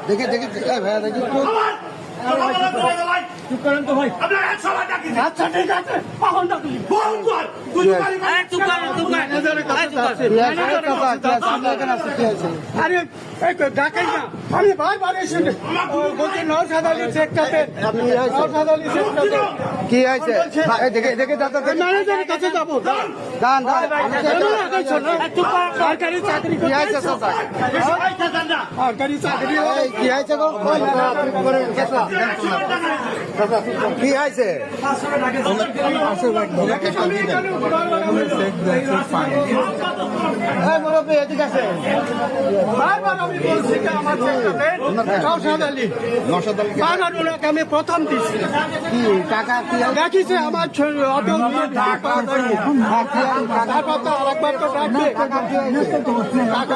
দেখে ভাইয়া দেখি চুপ করেন তো ভাই। আচ্ছা ঠিক আছে, কখন ডাকলি? আরে ডাকাই না, আমি বারবার এসে বলছি নওশাদ আলী সেক্টরে, নওশাদ আলী সেক্টরে কি হয়েছে? দেখে দাদা ম্যানেজারের কাছে যাবো। দান সরকারি চাকরি কি হয়েছে? সরকারি চাকরি কি হয়েছে গো? কি হয়েছে? মুরব্বী এদিকে আছে। বারবার আমি বলছি যে আমার সেক্টরে নওশাদ আলী, বারবার ওনাকে আমি প্রথম দিচ্ছি। কি টাকা কি দেখিছে আমার তারপর তো আরেকবার তো ডাকবে, টাকা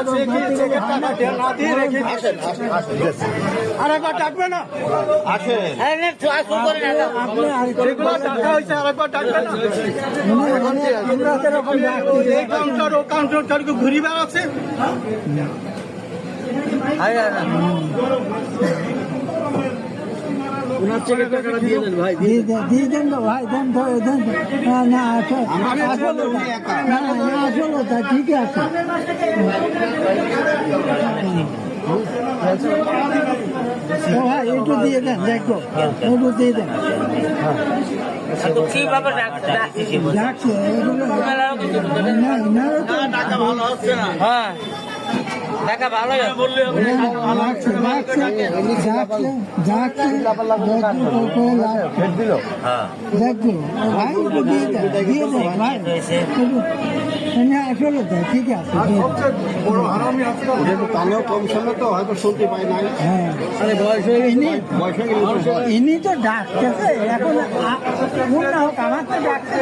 চেকে টাকা না দিয়ে রেখে আরেকবার ডাকবে না? যেগুলো টাকা হয়েছে আরেকবার ডাকবে না? এই কাউন্টার ও কাউন্টার ঘুরি বেড়াচ্ছে। দিয়ে দেন তো ভাই, দেন তো দেন। না আসলে তা ঠিক আছে। ও ভাই একটু দিয়ে দেন, দেখো একটু দিয়ে দেন। ডাকছে এগুলো দেখা ভালো আসলে ঠিক আছে। কানেও কম শুনলে তো হয়তো শুনতে পাই নাই। হ্যাঁ ইনি তো ডাকতেছে এখন, হোক আমার তো ডাকছে।